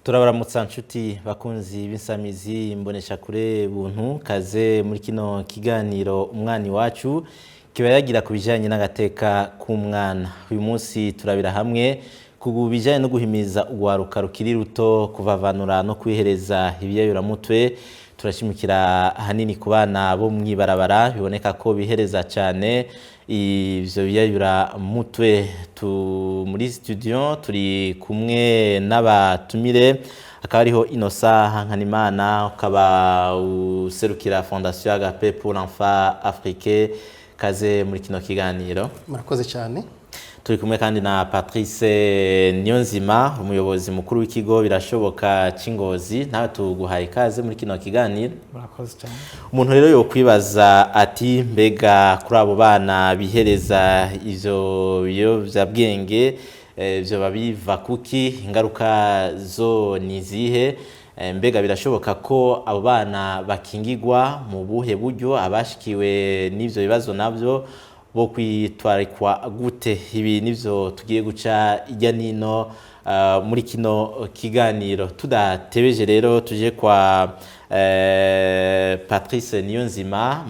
Turabaramutsa nshuti bakunzi b'insamizi imbonesha kure buntu kaze muri kino kiganiro umwani wacu kiba yagira kubijanye n'agateka k'umwana. Uyu munsi turabira hamwe kubijanye no guhimiza ugwaruka rukiri ruto kuvavanura no kwihereza ibiyayuramutwe. Turashimikira hanini ku bana bo mwibarabara biboneka ko bihereza cyane ivyo biyayuramutwe. Muri studio turi kumwe n'abatumire akaba ariho Innocent Hankanimana ukaba userukira Fondation Agape pour l'enfant africain. Kaze muri kino kiganiro. Murakoze cyane. Turi kumwe kandi na Patrice Niyonzima umuyobozi mukuru w'ikigo birashoboka cy'Ingozi. Nawe tuguhaye kaze muri kino kiganiro. Murakoze cyane. Umuntu rero yo kwibaza ati mbega kuri abo bana bihereza ivyo byabwenge byo babiva kuki ingaruka zo nizihe? Mbega birashoboka ko abo bana bakingirwa mu buhe buryo abashikiwe n'ivyo bibazo navyo bo kwitwarikwa gute? Ibi nivyo tugiye guca ijya nino muri kino kiganiro. Tudatebeje rero tuje kwa Patrice Niyonzima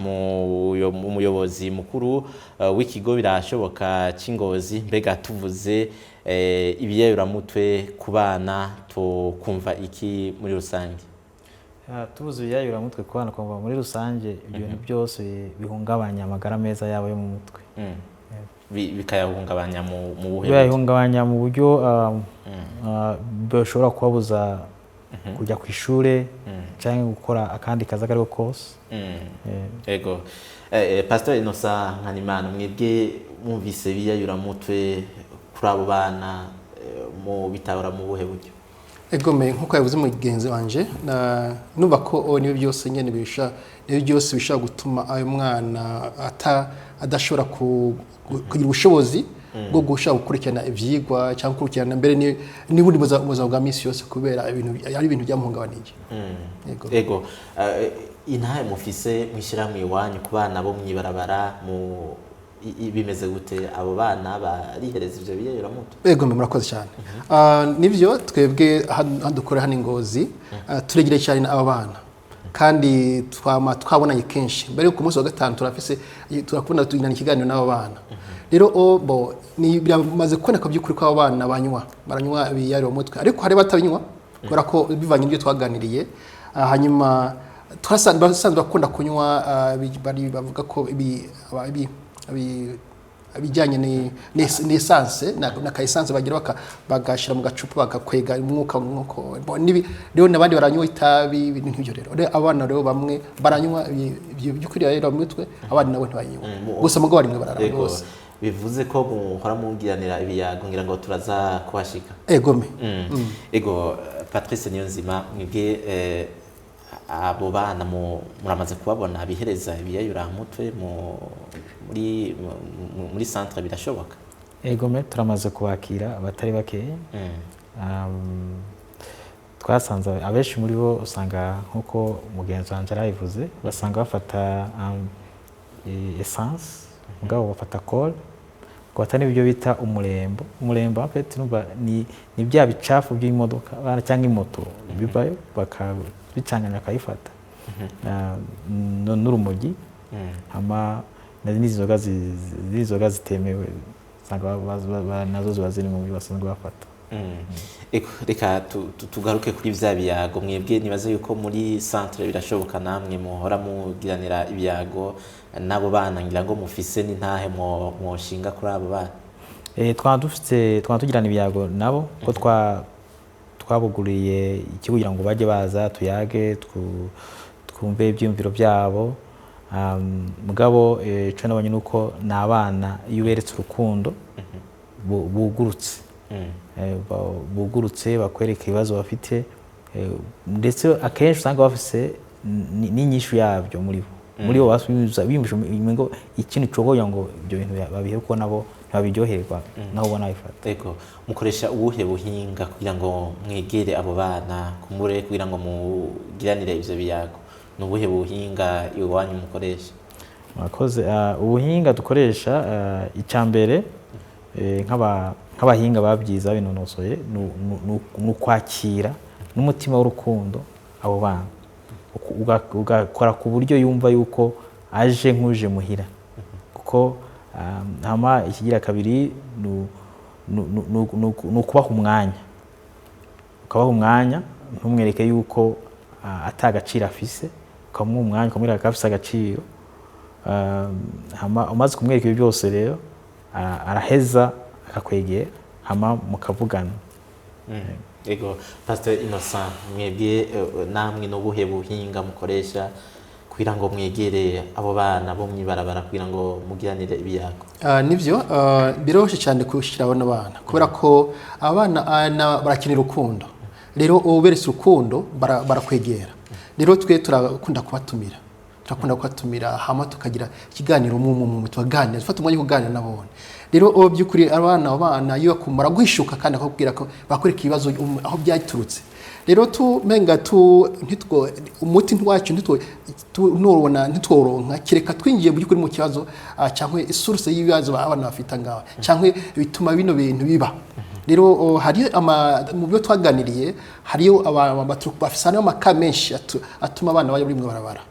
umuyobozi mukuru w'ikigo birashoboka cy'Ingozi. Mbega tuvuze ibiyayuramutwe ku bana tukumva iki muri rusange? Tuvuze ibiyayuramutwe ku bana kumva muri rusange ibintu byose bihungabanya amagara meza yabo yo mu mutwe. Bikayahungabanya mu buhe? Bihungabanya mu buryo bashobora kubabuza kujya ku ishure cyangwa gukora akandi kazi akariko kose. Ego. Pastor Innocent Hankanimana, mwebwe mwumvise ibiyayuramutwe kuri abo bana mu bitahura mu buhe buryo? Egome nkuko yavuze mugenzi wanje numva ko niyo byose nyene byose bisha gutuma ayo mwana adashobora kugira ubushobozi bwo gushaka gukurikirana ivyigwa cyangwa gukurikirana mbere n'ubundi buzima bwa misi yose kubera ari ibintu byamuhungabanije. Ego. Intahe mufise mwishiramwe iwanyu ku bana bo mwibarabara mu bimeze gute? Abo bana barihereza ivyo biyayuramutwe? Ego murakoze cyane. Nivyo twebwe dukora hano Ingozi turegere cyane aba bana kandi twabonanye kenshi mbere ku munsi wa gatanu turakunda tugirana ikiganiro n'aba bana. Rero ni biramaze kuboneka by'ukuri ko aba bana baranywa ibiyayuramutwe ariko hari batabinywa kubera ko bivanye n'ibyo twaganiriye. Hanyuma twasanzwe bakunda kunywa bavuga ko abijyanye n'essence na kaessence bagira bagashira mu gacupa bagakwega umwuka nk'uko rero nabandi baranywa itabi ibintu nk'ibyo. Rero abana rero bamwe baranywa by'ukuri rero mu mutwe abandi nabo ntibanywa gusa mugo barimwe barara rwose. Bivuze ko muhora mungiranira ibiyago ngira ngo turaza kuhashika. Egome. Ego. Patrice Niyonzima, mwebwe abo bana muramaze kubabona bihereza ibiyayuramutwe muri centre birashoboka? Egome turamaze kubakira abatari bakeya. Twasanze abenshi muri bo usanga nkuko mugenzi wanje arayivuze basanga bafata essence mugabo bafata col kwata n'ibyo bita umurembo en fait ni bya bicafu by'imodoka bana cyangwa imoto bibayo bakabicanganya kayifata n'urumogi hama n'izoga zitemewe sanga nazo ziba ziri mu basanzwe bafata. Reka tugaruke kuri vya biyago. Mwebwe nibaze yuko muri centre birashoboka namwe muhora mugiranira ibyago nabo bana ngira ngo mufise n'intahe moshinga kuri abo bana? Tugirana ibyago nabo ko twabuguriye iki kugira ngo baje baza tuyage twumve ibyumviro byabo. Mugabo cyo nabonye nuko nabana iyo beretse urukundo bugurutse bakwereka ibibazo bafite ndetse akenshi usanga bafise n'inyishu yabyo muri bo bimvisha ngo ikintu cogoya ngo ibyo bintu babihe ko nabo babiryoherwa naho ubona bifata. Ego. Mukoresha ubuhe buhinga kugira ngo mwegere abo bana kumure kugira ngo mugiranire ivyo biyago? Nubuhe buhinga iwanyu mukoresha? Murakoze. Ubuhinga dukoresha icambere nk'abahinga babyiza binonosoye n'ukwakira n'umutima w'urukundo abo bana, ugakora ku buryo yumva yuko aje nk'uje muhira, kuko hama ikigira kabiri ni ukubaha umwanya, ukabaha umwanya ntumwereke yuko atagaciro afise, ukamuha umwanya ukamwereka ko afise agaciro. Hama umaze kumwereka ibyo byose rero araheza akakwegera hama mukavugana. Ego Pastor Innocent, mwebwe namwe n'ubuhe buhinga mukoresha kugira ngo mwegere abo bana bo mwibarabara kugira ngo mugiranire ibiyago? Nivyo biroshe cyane kushira abana bana, kubera ko abana barakenera urukundo, rero uberetse urukundo barakwegera. Rero twe turakunda kubatumira hama tukagira ikiganiro mu tuganira, dufata umwanya kuganira nabone. Rero byukuri abana iyo bakumara guhishuka kandi akubwira ko bakoreka ibibazo aho byaturutse. Rero tumenga umuti wacu nurubona ntitworonka kireka twingiye byukuri mu kibazo cyangwa source y'ibibazo abana bafita ngaho cyangwa bituma bino bintu biba. Rero hari mu byo twaganiriye hariyo bafisana amaka menshi atuma abana bajya muri mwe barabara.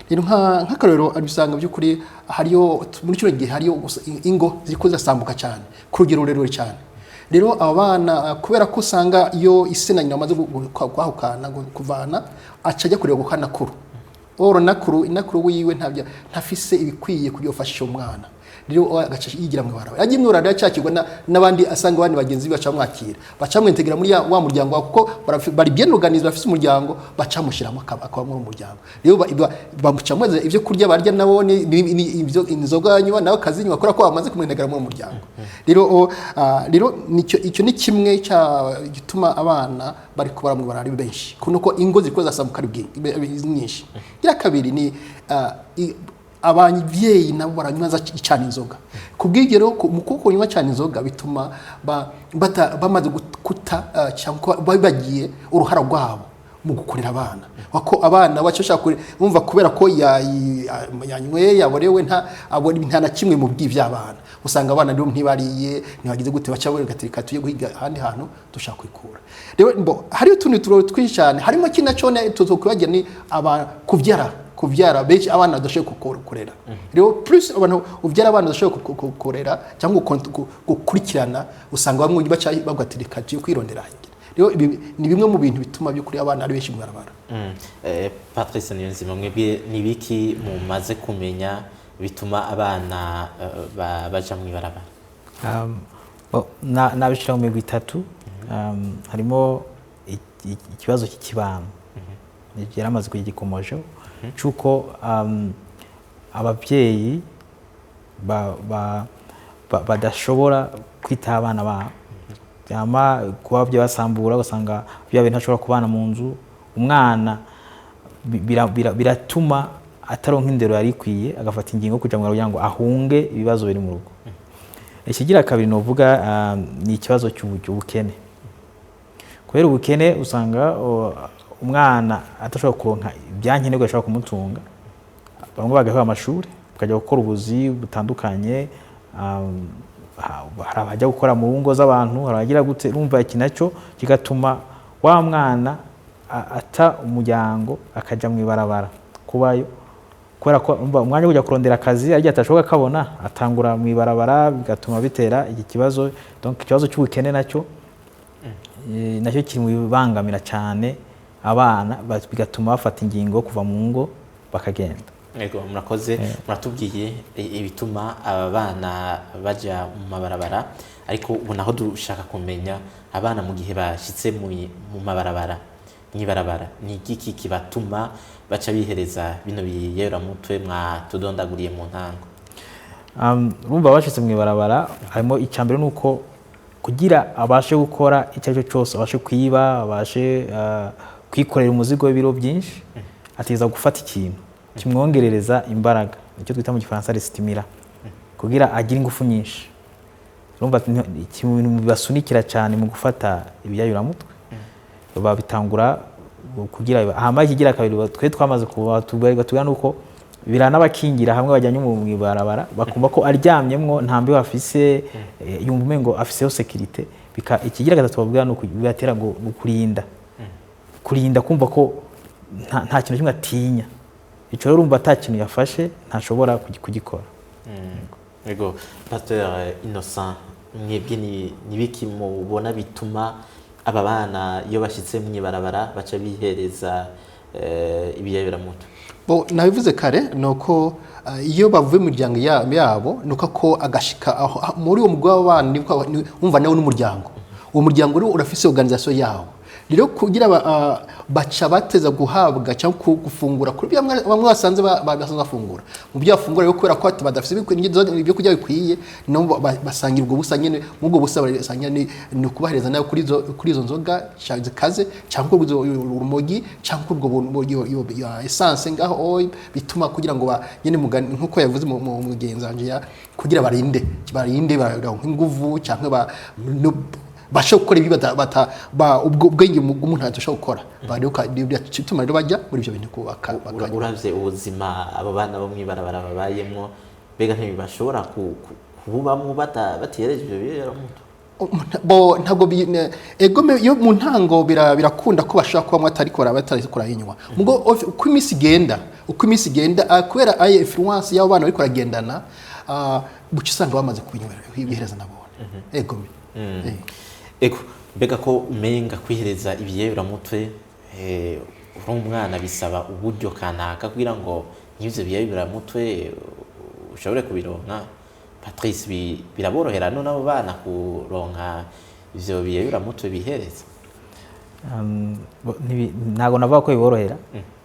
Rero nk'akarero abisanga byukuri hariyo muri cyo gihe hariyo ingo ziko zasambuka cyane ku rugero rero cyane. Rero abana kubera ko usanga iyo isena nyina amaze kwahukana kuvana acajya kureba gukana kuru oro inakuru wiwe ntafise ibikwiye kugira ufashisha umwana. Rero agaca yigira mu baraba yagiye mwura cyakirwa n'abandi asanga abandi bagenzi baca mwakira bacamwentegera muri wa muryango kuko bari bien organisé bafise umuryango bacamushiramo akaba mu muryango. Rero bamucamweze ivyo kurya barya nabone ivyo inzoga nywa nawe kazinywa akora ko bamaze kumwentegera mu muryango. Rero icyo ni kimwe cya gituma abana bari kubara mu barari benshi kuko ingo zikoza samuka nyinshi. Ya kabiri ni abanyevyeyi nabo baranywaza cyane inzoga. Kubwigero mukuko nywa cyane inzoga bituma bamaze gukuta cyangwa bagiye uruhara rwabo mu gukorera abana. Wako abana bacyo bumva kubera ko yanyweye yaborewe nta na kimwe mu by'abana. Usanga abana rero ntibariye ntibagize gute bacabore gatirika tuye guhiga handi hantu dushaka kwikura. Rero hari utuntu twinshane harimo kinacone tuzokubagira ni kuvyara benshi abana badashoboye kukorera. Rero plus abantu uvyara abana badashoboye kukorera cyangwa gukurikirana usanga bamwe baca bagwatirika cyo kwirondera hangira. Rero ni bimwe mu bintu bituma byo kuri abana ari benshi mu barabara. Patrice Niyonzima, mwebwe nibiki mumaze kumenya bituma abana baja mu barabara? Nabishira mu migwi itatu. Harimo ikibazo cy'ikibano yaramaze kugikomoje cyuko ababyeyi badashobora kwita abana babo, cyama kuba byabasambura ugasanga byabe ntashobora kubana mu nzu. Umwana biratuma ataronka indero yari ikwiye agafata ingingo kuja mu rugo ngo ahunge ibibazo biri mu rugo. Ikigira kabiri no vuga ni ikibazo cy'ubukene. Kubera ubukene usanga umwana atashobora kuronka ibyankenerwa ashobora kumutunga. Bamwe bagaheba amashuri bakajya gukora ubuzi butandukanye, hari abajya gukora mu ngo z'abantu, haragira gute urumva iki nacyo kigatuma wa mwana ata umuryango akaja mu ibarabara kubayo. Kubera ko umwanya ujya kurondera akazi agiye atashoboka kabona atangura mu ibarabara, bigatuma bitera iki kibazo. Donc ikibazo cy'ubukene nacyo kiri mu bibangamira cyane abana, bigatuma bafata ingingo kuva mu ngo bakagenda. Ego murakoze, muratubwiye ibituma aba bana baja mu mabarabara, ariko ubu naho dushaka kumenya abana mu gihe bashitse mu mabarabara mwibarabara ni igiki kibatuma baca bihereza bino biyera mutwe mwatudondaguriye mu ntango? Urumva bashitse mwibarabara harimo icambere nuko kugira abashe gukora icyo cyose, abashe kwiba, abashe kwikorera umuzigo w'ibiro byinshi, atiza gufata ikintu kimwongerereza imbaraga, icyo twita mu Gifaransa restimira, kugira agire ingufu nyinshi. Urumva ikintu basunikira cyane mu gufata ibiyayura mutwe babitangura kugira hama kigira kabiri. Twe twamaze kuba tubwira nuko biranabakingira hamwe bajyanye mu ibarabara bakumva ko aryamyemwo ntambe bafise, yumva ngo afiseho sécurité. Ikigira gatatu babwira nuko bibatera ngo kurinda kurinda kumva ko nta kintu kimwe atinya. Ico rero urumva ata kintu yafashe ntashobora kugikora. Yego, Pasteur Innocent, mwebwe ni biki mubona bituma aba bana iyo bashitse mw'ibarabara baca bihereza ibiyayuramutwe? Bo nabivuze kare nuko iyo bavuye mu miryango yabo nuko ko agashika muri uwo mugwa w'abana nibwo umva nawe n'umuryango. Uwo muryango rero urafise organisation yawo. Rero kugira baca bateza guhabwa cyangwa gufungura kuri bamwe basanze basanzwe bafungura mu byo bafungura rero kubera ko badafise ibyo kujya bikwiye no basangira ubwo busa nyene ubwo busa basanya ni kubahereza nayo kuri izo nzoga kaze cyangwa urumogi cyangwa ubwo ya essence ngaho oil bituma kugira ngo nyene mugani nkuko yavuze mu mugenzanje ya kugira barinde inguvu cyangwa basho gukora ibi ubwo bwenge umuntu atashobora gukora baruka bituma rero bajya muri ibyo bintu kubaka. Uravye ubuzima abo bana bo mw'ibarabara babayemwo bega ntibashobora kububamwo batereje ibyo biyayuramutwe? Bo ntabwo egome yo mu ntango birakunda ko bashaka kuba batari kurahinywa mugo uko imisi igenda kubera aye influence y'abo bana bariko ragendana buca usanga bamaze kubinywera bihereza nabone egome. Ego mbega ko umenga kwihereza ibiyayuramutwe uri umwana bisaba uburyo kanaka kugira ngo nk'ivyo biyayuramutwe ushobore kubironka. Patrice, biraborohera no nabo bana kuronka ivyo biyayuramutwe bihereza? Ntago navuga ko biborohera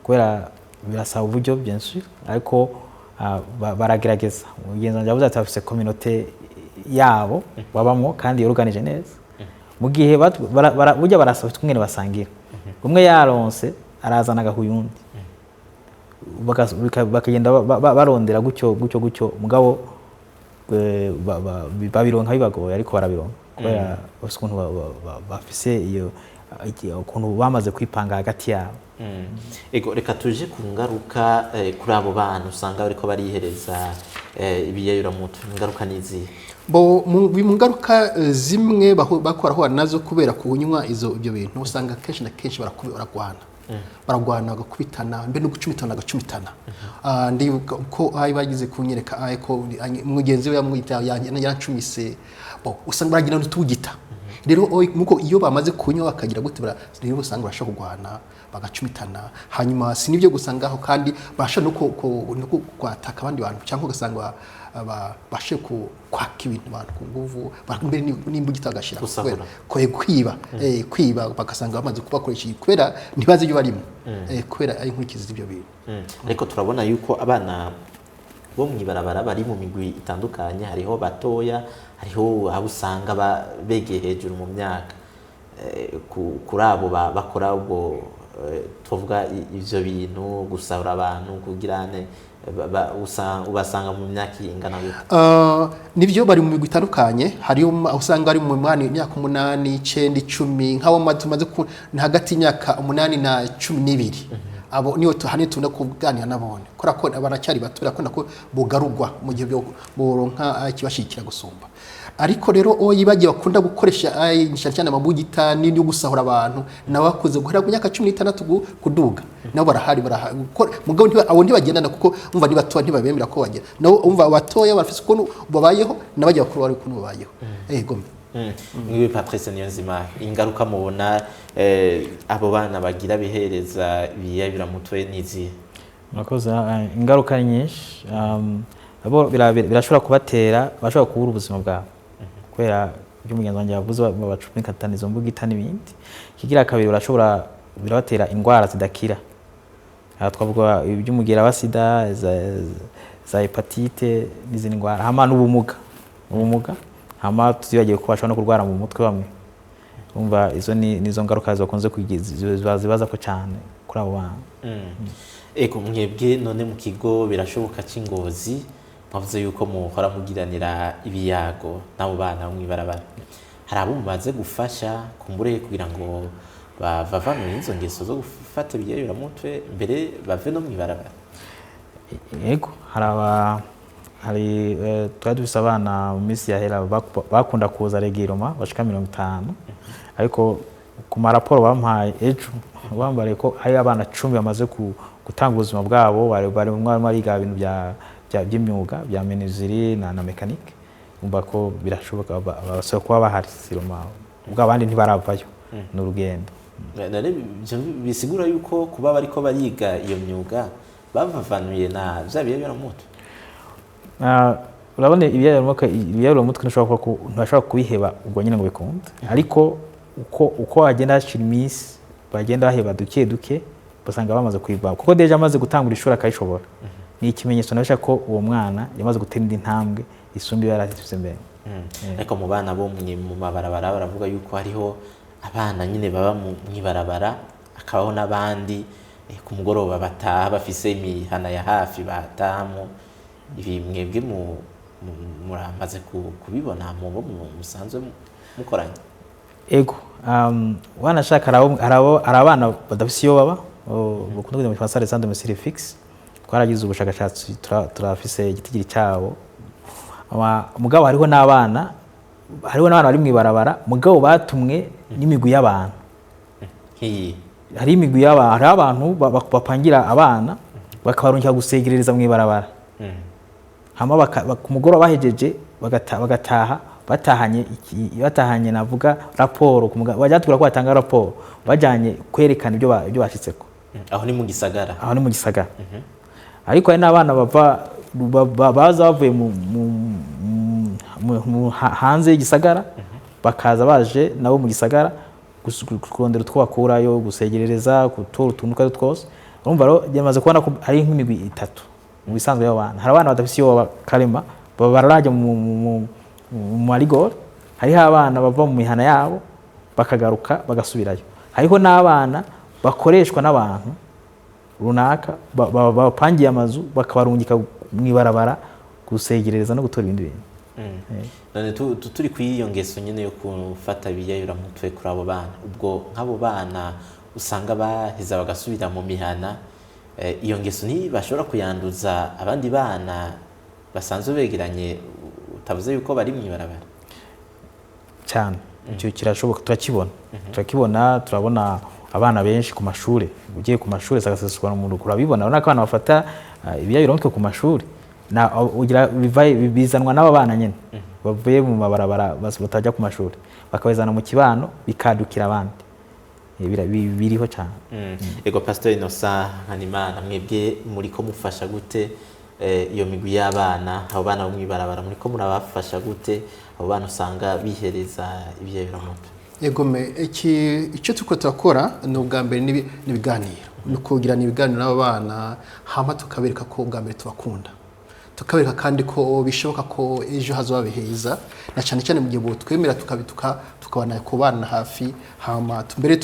kubera birasaba uburyo bien sûr, ariko baragerageza. Mugenzi wanje yavuze ati afise communauté yabo babamwo kandi yoruganije neza. Mu gihe burya barasaba twingene basangira, umwe yaronse arazana agahuyundi bakagenda barondera gutyo mugabo babironka bibagoye, ariko barabironka kubera bafise ukuntu bafise iyo ukuntu bamaze kwipanga hagati yabo. Ego reka tuje ku ngaruka kuri abo bana usanga bariko barihereza ibiyayuramutwe. Ingaruka nizihe? Bo mu ngaruka zimwe bakoraho nazo kubera kunywa ibyo bintu usanga kenshi na kenshi baragwana bagakubitana mbe no gucumitana ndi ko bagize kunyereka ko mugenzi we yamwita yancumise bo usanga baragira n'utugita. Rero muko iyo bamaze kunywa bakagira gute rero usanga barashaka kugwana bagacumitana, hanyuma sinibyo gusangaho kandi barasha no kwataka abandi bantu cyangwa ugasanga bashe kwaka ibintu abantu ku nguvu mbere n'imbugita agashira kwiba bagasanga bamaze kubakoresha kubera ntibazi ibyo barimo kubera ari nkurikiza ibyo bintu. Ariko turabona yuko abana bo mw'ibarabara bari mu migwi itandukanye, hariho batoya, hariho abo usanga begeye hejuru mu myaka. Kuri abo bakora ubwo tuvuga ivyo bintu gusahura abantu kugirane ubasanga mu myaka ingana gute? Nibyo bari mu migwi itandukanye, hariyo usanga ari mu myaka 8, 9, 10 nk'abo tumaze hagati y'imyaka 8 na 12. Abo niyo tuhane tunda kuganira nabone kora ko baracyari batura ko nako bugarugwa mu gihe byo boronka kibashikira gusumba. Ariko rero yibagiye bakunda gukoresha cyane amabugita n'indi gusahura abantu nabakuze guhera ku myaka 16 kuduga nabo barahari mugabo abo ntibagendana kuko umva nibatoya ntibabemera ko bagera nabo umva abatoya bafise ukuntu babayeho nabajya bakuru bari ukuntu babayeho. Yego Mwiwe Patrice Niyonzima, ingaruka mubona abo bana bagira bihereza ibiyayuramutwe nizihe? Murakoze. Ingaruka nyinshi birashobora kubatera, bashobora kubura ubuzima bwabo kubera ibyo mugenzi wanjye yavuze bacumikatana izo mbugita n'ibindi. Kigira kabiri birabatera indwara zidakira, twavuga iby'umugera wa sida, za hepatite n'izindi ndwara, hama n'ubumuga hama tuzibagiye ko bashobora no kurwara mu mutwe bamwe. Umva izo nizo ngaruka zakunze zibaza ko cyane kuri abo bana. Ego mwebwe none mu kigo birashoboka cy'Ingozi mwavuze yuko muhora mugiranira ibiyago nabo bana mw'ibarabara, hari abo mumaze gufasha kumbure kugira ngo bavavanure izo ngeso zo gufata ibiyayuramutwe mbere bave no mw'ibarabara? Yego hari twari dufise abana mu minsi yahera bakunda kuza regiroma bashika 50, ariko ku maraporo bampaye ejo bambariye ko hari abana 10 bamaze gutanga ubuzima bwabo bari bariga ibintu by'imyuga bya menuziri na mekanike, umva ko birashoboka basaba kuba bahari siroma ubwo abandi ntibaravayo n'urugendo. Bisigura yuko kuba bariko bariga iyo myuga bavavanuye na bya biyemeramutwe. Urabona ibiyemeramutwe ntashobora kubiheba ubwo nyine ngo bikunde, ariko uko agenda hashira iminsi bagenda baheba duke basanga bamaze kwiba, kuko deje amaze gutangura ishuri akayishobora. Ni ikimenyetso nabasha ko uwo mwana yamaze gutera indi ntambwe isumbi yarafise mbere. Ariko mu bana bo mu mabarabara baravuga yuko hariho abana nyine baba mwibarabara, akabaho n'abandi ku mugoroba bataha bafise imihana ya hafi batahamo. Ibi mwebwe muramaze kubibona mu musanzwe mukoranye? Ego wanashaka hari abana badafise iyo baba bakunda kujya mu Faransa les centres de domicile fixe. Twaragize ubushakashatsi turafise igitigiri cyabo, mugabo hariho n'abana bari mwibarabara mugabo batumwe n'imigwi y'abantu. Hari imigwi y'abantu, hari abantu bapangira abana bakabarungika gusegerereza mwibarabara, hama ku mugoroba bahejeje bagataha batahanye navuga raporo bajatubwira ko batanga raporo bajanye kwerekana ibyo bashitseko. Aho ni mu gisagara? Aho ni mu gisagara. Ariko hari n'abana baza bavuye hanze y'igisagara bakaza baje nabo mu gisagara kurondera utwo bakurayo, gusegerereza, gutora utuntu twose. Urumva rero byamaze kubona ko ari nk'imigwi 3 mu bisanzwe y'abana. Hari abana badafise iyo karema bararaje mu marigore, hariho abana bava mu mihana yabo bakagaruka bagasubirayo, hariho n'abana bakoreshwa n'abantu runaka bapangiye amazu bakabarungika mwibarabara gusegerereza no gutora ibindi bintu. None turi kwiyo ngeso nyene yo kufata biyemeramutwe kuri abo bana, ubwo nk'abo bana usanga baheza bagasubira mu mihana, iyo ngeso ntibashobora kuyanduza abandi bana basanzwe begeranye utavuze yuko bari mwibarabara? Cyane icyo kirashoboka, turakibona turabona abana benshi ku mashuri, ugiye ku mashuri sagaseswa mu rukura urabibona, urabona ko abana bafata ibiyemeramutwe ku mashuri na ugira bizanwa n'aba bana nyene bavuye mu mabarabara batajya ku mashuri bakabizana mu kibano bikadukira abandi. Biriho cyane. Ego Pastor Innocent Nkanimana, mwebwe muri ko mufasha gute iyo migwi y'abana, abo bana bo mwibarabara muri ko murabafasha gute, abo bana usanga bihereza ibiyemeramutwe? Ego icyo tuko turakora ni ubwa mbere n'ibiganiro, no kugirana ibiganiro n'abo bana, hama tukabereka ko ubwa mbere tubakunda, tukabereka kandi ko bishoboka ko ejo hazoba heza, na cyane cyane mu gihe twemera tukabana ku bana hafi, hama mbere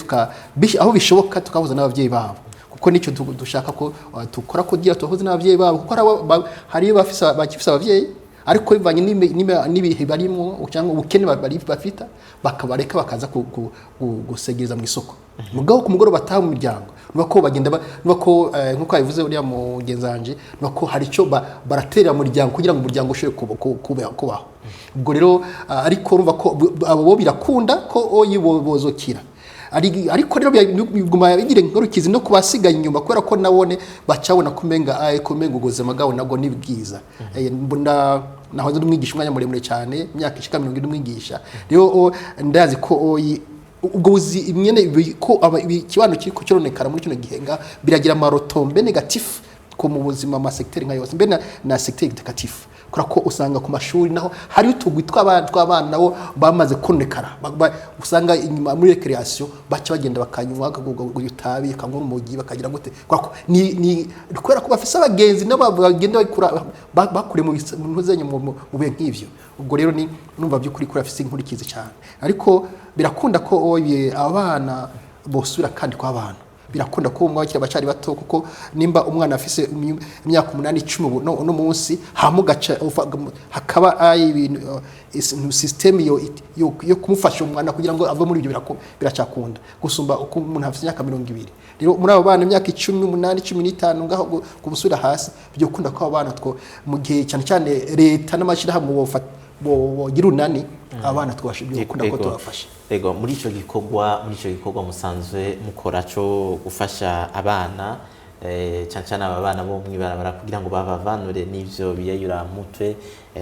aho bishoboka tukabuza n'abavyeyi babo, kuko nicyo dushaka ko tukora kugira tubahuze n'abavyeyi babo, kuko hari bafise abavyeyi ariko bivanye n'ibihe barimo cyangwa ubukene bafita bakabareka bakaza gusegereza mu isoko. Mugabo ku mugoroba bataha mu miryango nuko bagenda nuko nkuko yavuze uriya mugenzanje nuko hari cyo baraterera mu muryango kugira ngo umuryango ushobore kubaho. Ubwo rero ariko urumva ko abo birakunda ko yibozokira, ariko rero biguma bigire nk'urukizi no kubasigaye inyuma, kubera ko nabone bacabona kumenga ubuzima bwabo nabwo ni bwiza. Nahoze umwigisha umwanya muremure cyane, imyaka ishika 70 umwigisha, rero ndazi ko ubwo buzi imyene ko ikibano kiri kucyoronekara muri kino gihenga biragira amarotombe negatif ko mu buzima ma secteur nka yose, mbe na secteur educatif, kora ko usanga ku mashuri naho hari utugwi tw'abana nabo bamaze konekara, usanga inyuma muri recreation baca bagenda bakanywa gutabi kangura umugi bakagira gute, kwako ni kwera ko bafise abagenzi nabo bagenda bakure mu ntuzenye mu bihe nk'ivyo. Ubwo rero ni numva by'ukuri kuri afise inkurikizi cyane, ariko birakunda ko abana bosubira kandi kwa abana, birakunda ko umwakira bacari bato, kuko nimba umwana afise imyaka 8-10 no munsi hamugaca hakaba ibintu system yo kumufasha umwana kugira ngo ave muri ibyo biracakunda gusumba uko umuntu afise imyaka 20. Rero muri abo bana imyaka 18-15 ngaho kubusura hasi byo kunda ko abana two mu gihe cyane cyane leta n'amashira hamwe bogira unani abana twashobora ko tubafasha. Ego muri ico gikorwa musanzwe mukora cyo gufasha abana cyane aba bana bo mwibarabara kugira ngo babavanure n'ivyo biyayura mutwe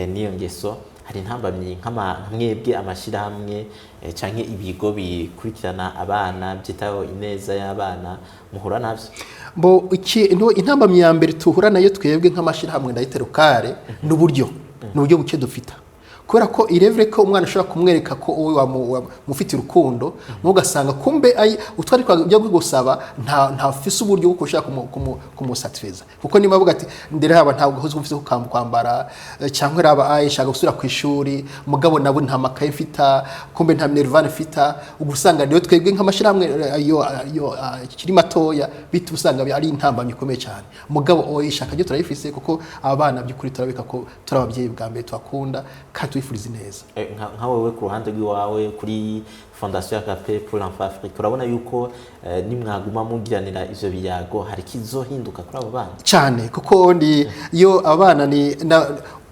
niyo ngeso, hari intambamyi mwebwe amashirahamwe canke ibigo bikurikirana abana byitaho ineza y'abana muhura navyo? Intambamyi ya mbere tuhura nayo twebwe nk'amashirahamwe ndayiterukare n'uburyo buke dufita, kubera ko irevre ko umwana ashobora kumwereka ko wowe mufite urukundo mugasanga kumbe utwari byo gusaba nta fise uburyo bwo kushaka kumusatisfiza, kuko niba avuga ati ndere haba ntabwo hozwe mfise kwambara cyangwa raba shaka gusura ku ishuri mugabo nabo nta makaye mfita, kumbe nta minervane mfita, ugusanga rero twebwe nk'amashirahamwe yo kiri matoya bitu usanga ari intambamye ikomeye cyane, mugabo ishaka ryo turayifise kuko abana by'ukuri turabika ko turababyeyi bwa mbere twakunda twifuriza neza. Nka wewe ku ruhande rw'iwawe kuri Fondation Agape pour l'Enfant Afrique urabona yuko nimwaguma mugiranira ivyo biyago hari kizohinduka kuri abo bana cyane, kuko iyo abana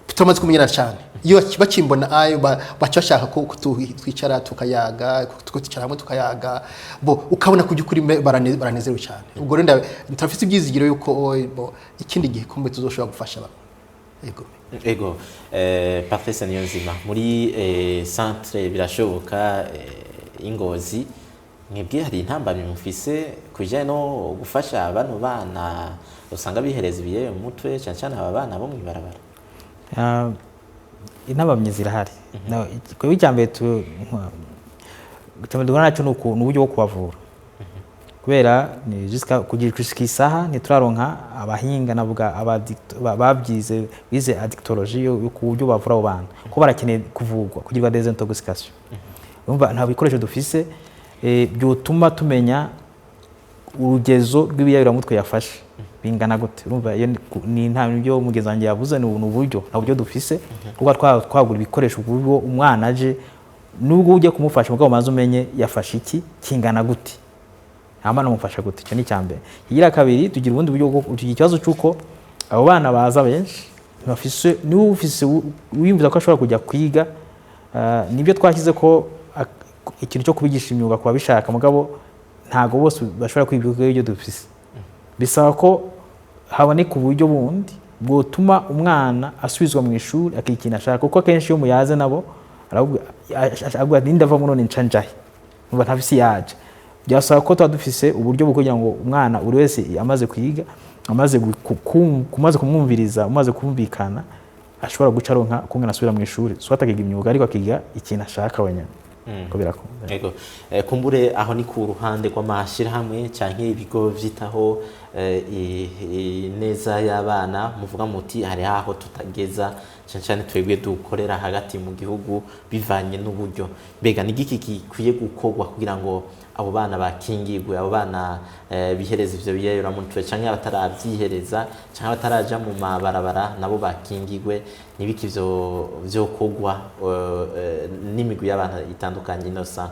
tutamaze kumenyana cyane, iyo bakimbona bashaka ko twicara tukayaga tukicara hamwe tukayaga ukabona kujya kuri baranezerewe cyane, ubwo rero ntafite ibyizigiro yuko ikindi gihe kumbe tuzoshobora gufasha abantu. Ego Patrice Niyonzima muri centre birashoboka Ingozi, mwebwe hari intambamyi mufise kujya no gufasha bano bana usanga bihereza ibiye mu mutwe cyane aba bana bo mwibarabara? Intambamyi zirahari. Kwebwe icyambere duhura nacyo ni uburyo bwo kubavura, kubera ni kugira isaha ntituraronka abahinga navuga babyize bize addictologie yo ku buryo bavura abo bana ko barakeneye kuvugwa kugirwa desintoxication. Urumva nta bikoresho dufise byotuma tumenya urugezo rw'ibiyayura mutwe yafashe bingana gute. Urumva ni nta byo mugezi wanjye yavuze ni uburyo nta buryo dufise kuko twagura ibikoresho buryo umwana aje nubwo ujye kumufasha mugabo maze umenye yafashe iki kingana gute amana mufasha gute. Icyo ni cyambere. Igira kabiri tugira ubundi buryo bwo ikibazo cyuko abo bana baza benshi bafise niwe ufise wimvuza ko ashobora kujya kwiga, nibyo twashyize ko ikintu cyo kubigisha imyuga kuba bishaka mugabo ntago bose bashobora kwiga ibyo dufise, bisaba ko haboneka uburyo bundi bwotuma umwana asubizwa mu ishuri akikina ashaka, kuko kenshi iyo muyaze nabo aravuga ndava muno ncanjahe numva ntafise yaje. Byasaba ko tuba dufise uburyo bwo kugira ngo umwana uri wese amaze kwiga amaze kumwumviriza amaze kumvikana ashobora guca aronka kungana asubira mu ishuri so atakiga imyuga ariko akiga ikintu ashaka wenyine ko birakunda. Yego kumbure aho ni ku ruhande rw'amashirahamwe canke ibigo vyitaho neza y'abana muvuga muti hari aho tutageza cyane twebwe dukorera hagati mu gihugu bivanye n'uburyo, mbega ni giki kikwiye gukorwa kugira ngo abo bana bakingirwe, abo bana bihereza ivyo biyayura mutwe canke abatarabyihereza canke abataraja mu mabarabara nabo bakingirwe, nibiki vyo kogwa n'imigwi y'abana itandukanye Innocent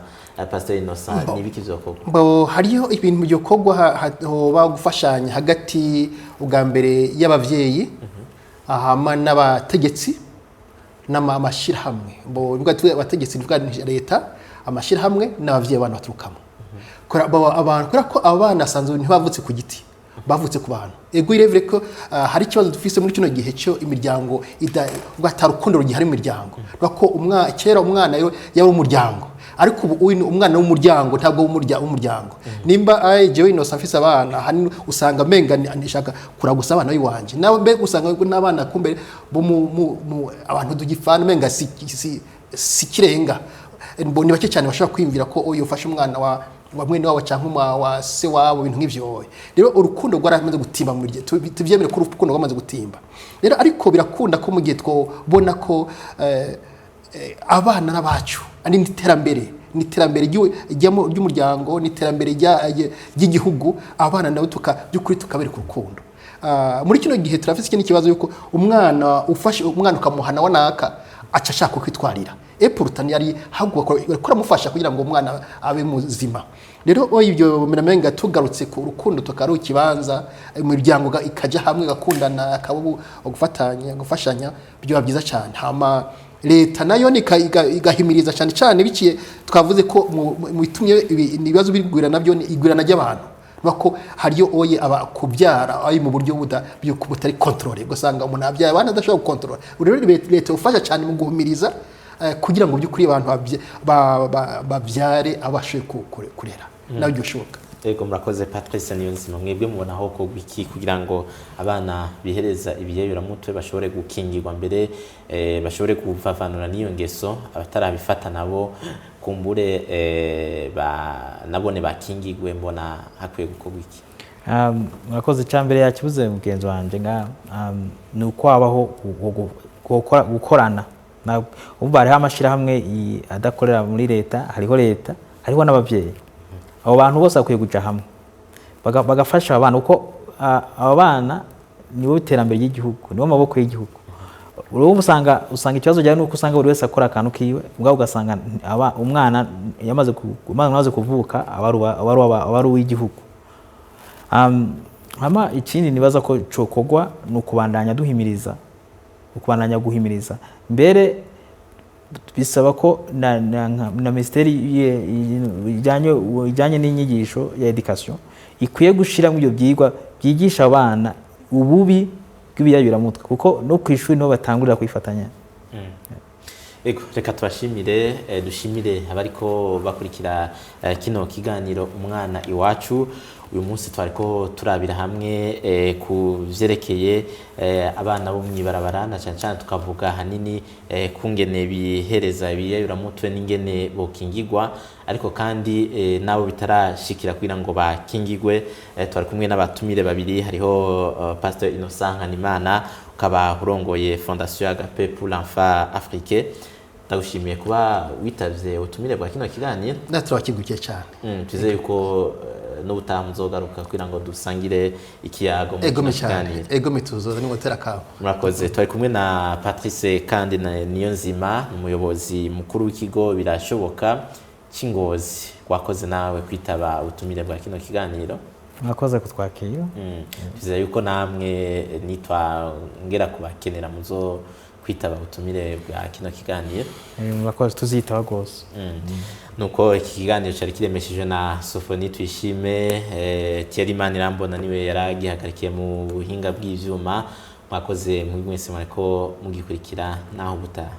Pasteur Innocent nibiki vyo kogwa? Hariyo ibintu byo kogwa bagufashanya hagati ubwa mbere y'abavyeyi ahama n'abategetsi n'amashirahamwe abategetsi bwa leta amashirahamwe n'abavyeyi abantu baturukamo abantu kubera ko abana sanzwe ntibavutse ku giti bavutse ku bantu. Ego irevre ko hari ikibazo dufise muri kino gihe cyo imiryango itarukundo rugihari mu miryango, bako kera umwana yari umuryango ariko ubu umwana w'umuryango ntabwo w'umuryango. Nimba jewe Innocent afise abana hani usanga menga nishaka kuragusa abana biwanje nawe mbe usanga n'abana kumbe bo abantu dugifana menga si kirenga mboni bake cyane bashaka kwimvira ko yofasha umwana wa mwene wabo cyangwa wa se wabo ibintu nk'ivyo. Rero urukundo rwaramaze gutimba mu gihe tuvyemere ko urukundo rwamaze gutimba rero, ariko birakunda ko mu gihe twobona ko abana n'abacu ari n'iterambere ry'umuryango n'iterambere ry'igihugu, abana nawe by'ukuri tukabereka urukundo. Muri kino gihe turafise ikindi kibazo yuko umwana ufashe umwana ukamuhana wanaka aca ashaka kwitwarira epurutani yari hagwa mufasha kugira ngo umwana abe muzima. Rero ibyo menamenga tugarutse ku rukundo tukaruka kibanza imiryango ikaja hamwe gakundana akabu gufatanya gufashanya byo byiza cyane. Hama leta nayo igahimiriza cyane cyane biciye twavuze ko mu bitumye ibibazo bigwira nabyo igwirana ry'abantu bako hariyo oye aba kubyara ayi mu buryo butari controle ugasanga umuntu abyaye abana adashobora gukontorora rero leta ufasha cyane mu guhumiriza kugira ngo by'ukuri abantu babyare abashe kurera nawe byoshoboka. Ego murakoze Patrice Niyonzima, mwebwe mubona aho ko gwiki kugira ngo abana bihereza ibiyayuramutwe bashobore gukingirwa mbere bashobore kuvavanura n'iyo ngeso abatarabifata nabo kumbure nabone bakingirwe, mbona hakwiye gukorwa iki? Murakoze cyambere yakibuze mugenzi wanje ni uko habaho gukorana umva hariho amashirahamwe adakorera muri leta, hariho n'ababyeyi. Abo bantu bose akwiye kuja hamwe bagafasha abana uko abo bana nibo iterambere ry'igihugu, nibo maboko y'igihugu. Urumva usanga ikibazo cyane nuko usanga buri wese akora akantu kiwe, ubwo ugasanga umwana yamaze kuvuka abaru w'igihugu. Hama ikindi nibaza ko cokogwa nukubandanya guhimiriza mbere bisaba ko na ministeri ijanye n'inyigisho ya education ikwiye gushira mu byo byigwa byigisha abana ububi bw'ibiyayuramutwe kuko no kwishuri no batangurira kwifatanya. Ego reka tubashimire dushimire abariko bakurikira kino kiganiro umwana iwacu. Uyu munsi twariko turabira hamwe ku vyerekeye abana bo mwibarabara na cyane cyane tukavuga hanini kungene bihereza ibiyayuramutwe n'ingene bokingirwa, ariko kandi nabo bitarashikira kugira ngo bakingirwe. Twari kumwe n'abatumire babiri, hariho Pasteur Innocent Nkanimana ukaba urongoye Fondation Agape pour l'Enfant Africain. Ndagushimiye kuba witavye utumire bwa kino kiganiro. Natwakigukiye cyane. Tuze yuko n'ubutaha muzogaruka kugira ngo dusangire ikiyago mu kiganiro. Ego mituzo ni gutera kawo. Murakoze. Twari kumwe na Patrice kandi na Niyonzima, umuyobozi mukuru w'ikigo Birashoboka Kingozi. Wakoze nawe kwitaba utumire bwa kino kiganiro. Mwakoze kutwakira. Tuze yuko namwe nitwangera kubakenera muzo kwitaba utumire bwa kino kiganiro. Mwakoze tuzitaba gose. Nuko iki kiganiro cyari kiremeshejwe na Sofoni Twishime, Thierry Manirambona niwe yaragihagarikiye mu buhinga bw'ivyuma. Mwakoze muri mwese mwariko mugikurikira naho gutaha.